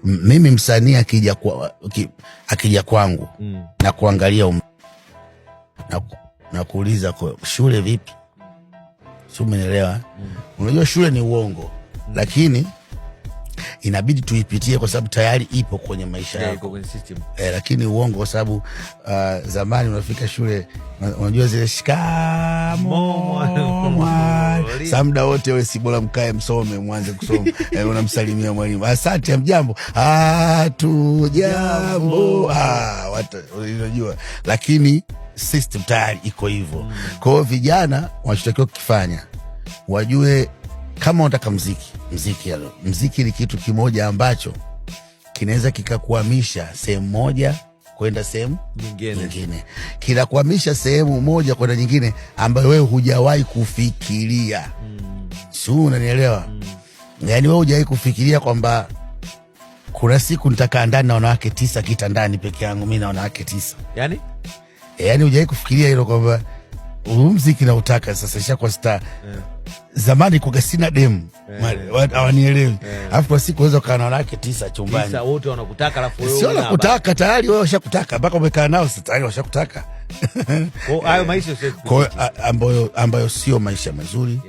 mimi msanii akija kwangu na kuangalia na kuuliza kwa shule vipi, si umeelewa? Unajua shule ni uongo, lakini inabidi tuipitie kwa sababu tayari ipo kwenye maisha yako, kwenye system. Lakini uongo kwa sababu zamani unafika shule unajua zile shikamoo muda wote wewe, si bora mkae msome, mwanze kusoma. Unamsalimia mwalimu, asante, mjambo, tujambo, unajua, lakini system tayari iko hivyo. Kwa hiyo vijana wanachotakiwa kukifanya, wajue kama unataka mziki ni kitu kimoja ambacho kinaweza kikakuhamisha sehemu moja kwenda sehemu nyingine. Kinakuhamisha sehemu moja kwenda nyingine ambayo wewe hujawahi kufikiria. Si unanielewa? Yaani wewe hujawahi kufikiria kwamba kuna siku nitakaa ndani na wanawake 9 kitandani peke yangu, mimi na wanawake 9. Yaani hujawahi kufikiria hilo kwamba muziki na utaka sasa ishakuwa star. Zamani kwa sina demu, hawanielewi. Alafu kwa siku unaweza kukaa na wanawake 9 chumbani. 9 wote wanakutaka, alafu wewe sio wanakutaka tayari, wewe washakutaka mpaka umekaa nao sasa tayari washakutaka. Kwa hayo maisha sio ambayo sio maisha mazuri.